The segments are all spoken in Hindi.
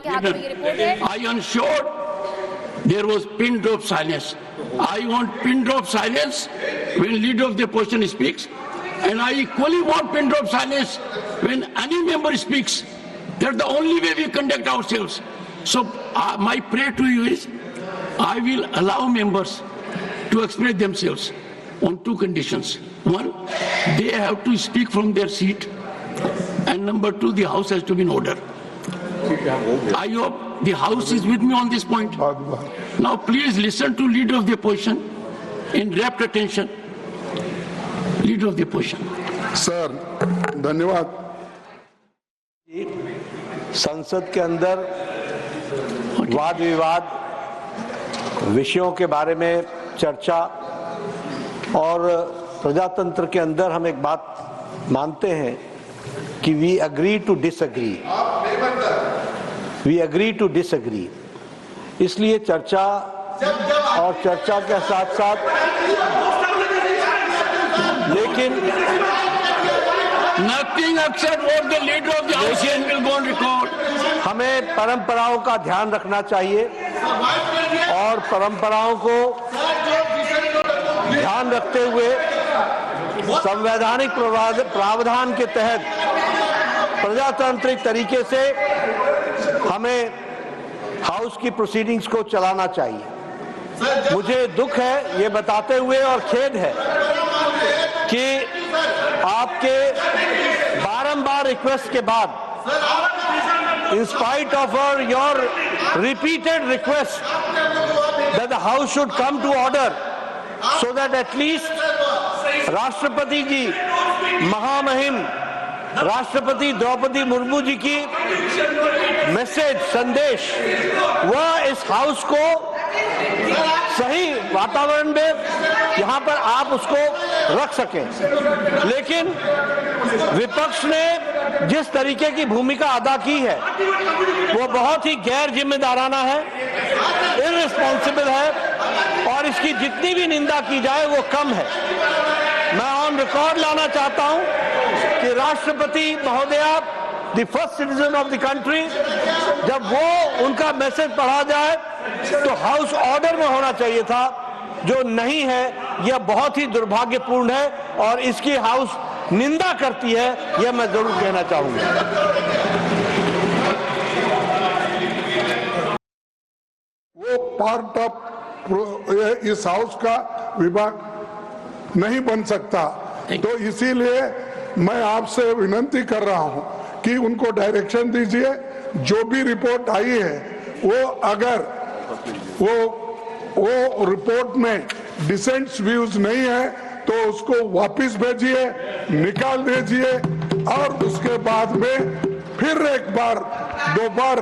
के हाथ में ये रिपोर्ट है। I ensured there was pin drop silence. I want pin drop silence when leader of the opposition speaks, and I equally want pin drop silence when any member speaks. That's the only way we conduct ourselves. So my prayer to you is, I will allow members to express themselves on two conditions. One, they have to speak from their seat, and number two, the House has to be in order. I hope the House is with me on this point. Now please listen to leader of the opposition in rapt attention. Leader of the opposition. Sir धन्यवाद। संसद के अंदर वाद विवाद विषयों के बारे में चर्चा और प्रजातंत्र के अंदर हम एक बात मानते हैं कि वी अग्री टू डिसएग्री, इसलिए चर्चा और चर्चा के साथ साथ लेकिन Nothing except what the leader of the House will go on record. हमें परंपराओं का ध्यान रखना चाहिए और परंपराओं को ध्यान रखते हुए संवैधानिक प्रावधान के तहत प्रजातांत्रिक तरीके से हमें हाउस की प्रोसीडिंग्स को चलाना चाहिए। मुझे दुख है ये बताते हुए और खेद है कि आपके बारंबार रिक्वेस्ट के बाद, in spite of your repeated request that the House should come to order so that at least राष्ट्रपति जी महामहिम राष्ट्रपति द्रौपदी मुर्मू जी की मैसेज संदेश वह इस हाउस को सही वातावरण में यहाँ पर आप उसको रख सकें, लेकिन विपक्ष ने जिस तरीके की भूमिका अदा की है वो बहुत ही गैर जिम्मेदाराना है, इररिस्पॉन्सिबल है और इसकी जितनी भी निंदा की जाए वो कम है। मैं ऑन रिकॉर्ड लाना चाहता हूं कि राष्ट्रपति महोदया the first citizen of the country, जब वो उनका मैसेज पढ़ा जाए तो हाउस ऑर्डर में होना चाहिए था, जो नहीं है। यह बहुत ही दुर्भाग्यपूर्ण है और इसकी हाउस निंदा करती है, यह मैं जरूर कहना चाहूंगा। वो पार्ट ऑफ इस हाउस का विभाग नहीं बन सकता, तो इसीलिए मैं आपसे विनती कर रहा हूं कि उनको डायरेक्शन दीजिए, जो भी रिपोर्ट आई है वो अगर वो रिपोर्ट में डिसेंट्स व्यूज नहीं है तो उसको वापस भेजिए, निकाल दीजिए और उसके बाद में फिर एक बार दो बार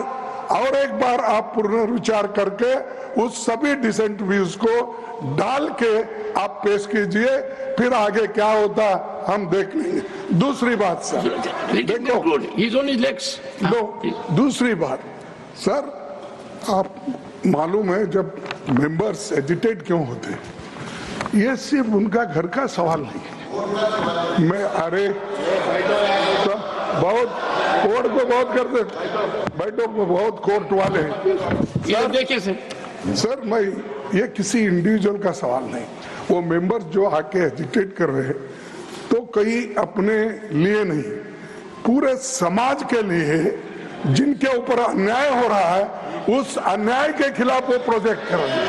और एक बार आप पुनर्विचार करके उस सभी डिसेंट व्यूज को डाल के आप पेश कीजिए, फिर आगे क्या होता हम देख लेंगे। दूसरी बात सर, देखो दूसरी बात सर, आप मालूम है जब मेंबर्स एजिटेट क्यों होते हैं, ये सिर्फ उनका घर का सवाल नहीं है। मैं अरे तो बहुत कोर्ट को बहुत करते, बैठो को बहुत कोर्ट वाले हैं देखिए सर, मैं ये किसी इंडिविजुअल का सवाल नहीं, वो मेंबर्स जो आके एजिटेट कर रहे हैं तो कई अपने लिए नहीं, पूरे समाज के लिए जिनके ऊपर अन्याय हो रहा है उस अन्याय के खिलाफ वो प्रोजेक्ट कर रहे हैं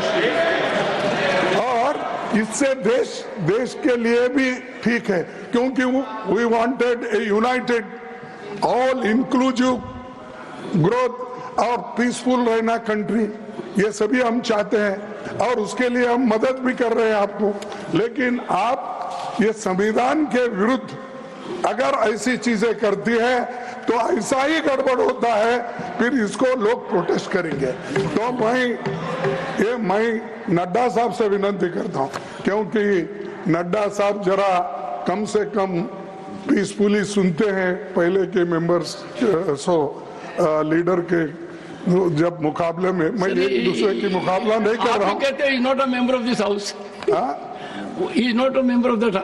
और इससे देश के लिए भी ठीक है, क्योंकि we wanted a united all inclusive growth और पीसफुल रहना कंट्री, ये सभी हम चाहते हैं और उसके लिए हम मदद भी कर रहे हैं आपको। लेकिन आप ये संविधान के विरुद्ध अगर ऐसी चीजें करती है तो ऐसा ही गड़बड़ होता है, फिर इसको लोग प्रोटेस्ट करेंगे। तो मैं नड्डा साहब से विनती करता हूं, क्योंकि नड्डा साहब जरा कम से कम पीसफुली सुनते हैं पहले के मेंबर्स लीडर के जब मुकाबले में। मैं एक दूसरे की मुकाबला नहीं कर रहा हूँ। कहते हैं not a member of this house. he is not a member of that.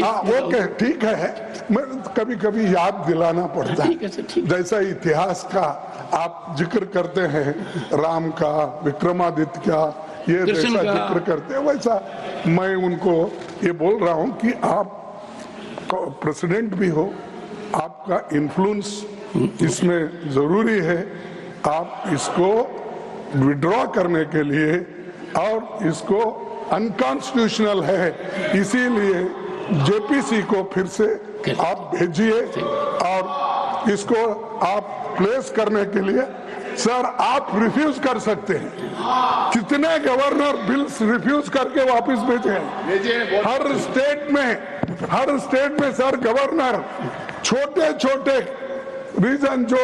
हाँ ओके ठीक है, मैं कभी कभी याद दिलाना पड़ता ठीक है सर, ठीक है। जैसा इतिहास का आप जिक्र करते हैं, राम का, विक्रमादित्य का, ये कृष्ण जैसा का। जिक्र करते हैं, वैसा मैं उनको ये बोल रहा हूँ कि आप प्रेसिडेंट भी हो, आपका इन्फ्लुएंस इसमें जरूरी है। आप इसको विड्रॉ करने के लिए, और इसको अनकॉन्स्टिट्यूशनल है, इसीलिए जेपीसी को फिर से आप भेजिए और इसको आप प्लेस करने के लिए। सर आप रिफ्यूज कर सकते हैं, कितने गवर्नर बिल्स रिफ्यूज करके वापस भेजे हैं? हर स्टेट में सर गवर्नर छोटे छोटे रीजन जो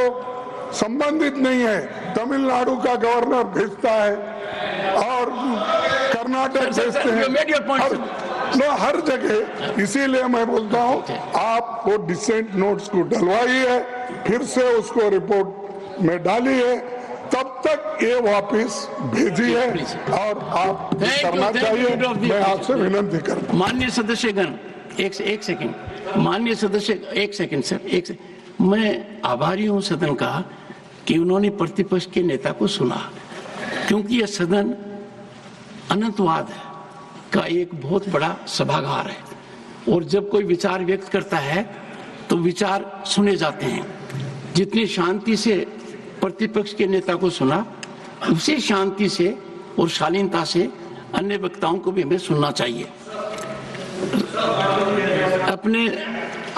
संबंधित नहीं है, तमिलनाडु का गवर्नर भेजता है और कर्नाटक भेजते हैं, हर जगह। इसीलिए मैं बोलता हूँ आप वो डिसेंट नोट्स को डलवाइए, फिर से उसको रिपोर्ट में डालिए, तब तक ये वापस भेजिए और आप करना चाहिए। मैं आपसे विनती करता हूँ। माननीय सदस्यगण, एक सेकंड, माननीय सदस्य, एक सेकंड सर, एक सेकंड। मैं आभारी हूं सदन का कि उन्होंने प्रतिपक्ष के नेता को सुना, क्योंकि यह सदन अनंतवाद का एक बहुत बड़ा सभागार है, और जब कोई विचार व्यक्त करता है तो विचार सुने जाते हैं। जितनी शांति से प्रतिपक्ष के नेता को सुना, उसी शांति से और शालीनता से अन्य वक्ताओं को भी हमें सुनना चाहिए। अपने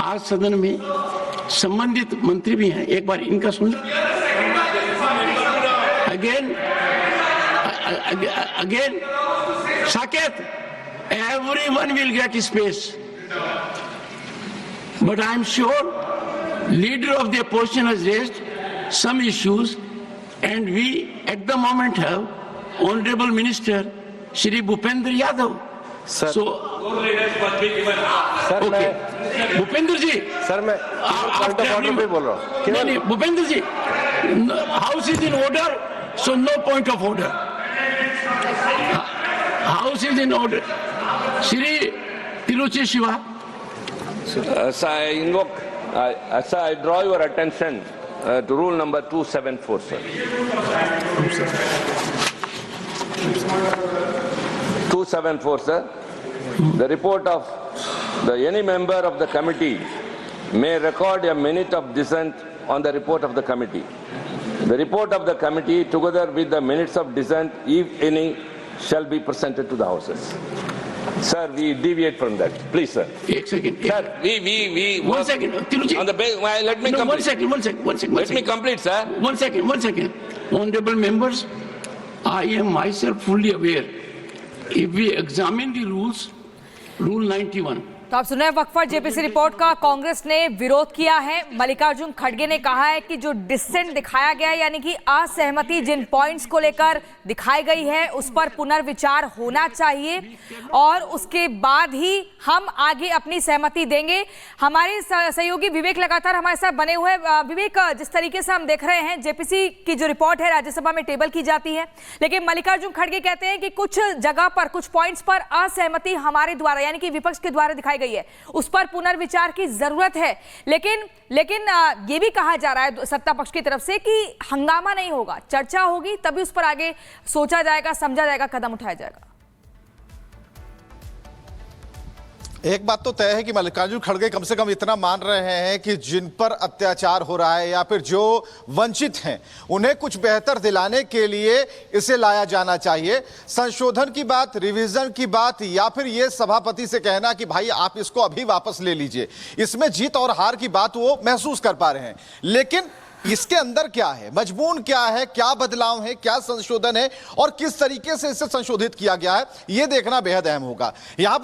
आज सदन में संबंधित मंत्री भी हैं, एक बार इनका सुन। Again Saket, everyone will get space, but I am sure leader of the opposition has raised some issues, and we at the moment have Honorable Minister Shri Bhupendra Yadav. Sir, So, sir okay. Bhupendra ji, sir मैं आप पे बोल रहा हूँ। नहीं, Bhupendra ji, house is in order, so no point of order. House is in order. Shri Tiruchi Siva. Sir, I invoke, sir, I draw your attention to rule number 274, sir. 274, sir. The report of any member of the committee may record a minute of dissent on the report of the committee. The report of the committee, together with the minutes of dissent, if any, shall be presented to the houses. Sir, we deviate from that. Please, sir. एक second, Sir, we one work second, Tiruchi. on the base. Let me No, complete. one second. Let me complete, sir. One second. Honorable members, I am myself fully aware. If we examine the rules, Rule 91. तो आप सुना है वक्फा जेपीसी रिपोर्ट का कांग्रेस ने विरोध किया है। मल्लिकार्जुन खड़गे ने कहा है कि जो डिसेंट दिखाया गया, यानी कि असहमति जिन पॉइंट्स को लेकर दिखाई गई है, उस पर पुनर्विचार होना चाहिए और उसके बाद ही हम आगे अपनी सहमति देंगे। हमारे सहयोगी विवेक लगातार हमारे साथ बने हुए। विवेक, जिस तरीके से हम देख रहे हैं, जेपीसी की जो रिपोर्ट है राज्यसभा में टेबल की जाती है, लेकिन मल्लिकार्जुन खड़गे कहते हैं कि कुछ जगह पर, कुछ पॉइंट्स पर असहमति हमारे द्वारा, यानी कि विपक्ष के द्वारा दिखाई गई है, उस पर पुनर्विचार की जरूरत है। लेकिन ये भी कहा जा रहा है सत्ता पक्ष की तरफ से कि हंगामा नहीं होगा, चर्चा होगी, तभी उस पर आगे सोचा जाएगा, समझा जाएगा, कदम उठाया जाएगा। एक बात तो तय है कि मल्लिकार्जुन खड़गे कम से कम इतना मान रहे हैं कि जिन पर अत्याचार हो रहा है या फिर जो वंचित हैं, उन्हें कुछ बेहतर दिलाने के लिए इसे लाया जाना चाहिए। संशोधन की बात, रिवीजन की बात, या फिर ये सभापति से कहना कि भाई आप इसको अभी वापस ले लीजिए, इसमें जीत और हार की बात वो महसूस कर पा रहे हैं। लेकिन इसके अंदर क्या है, मजमून क्या है, क्या बदलाव है, क्या संशोधन है और किस तरीके से इसे संशोधित किया गया है, यह देखना बेहद अहम होगा। यहां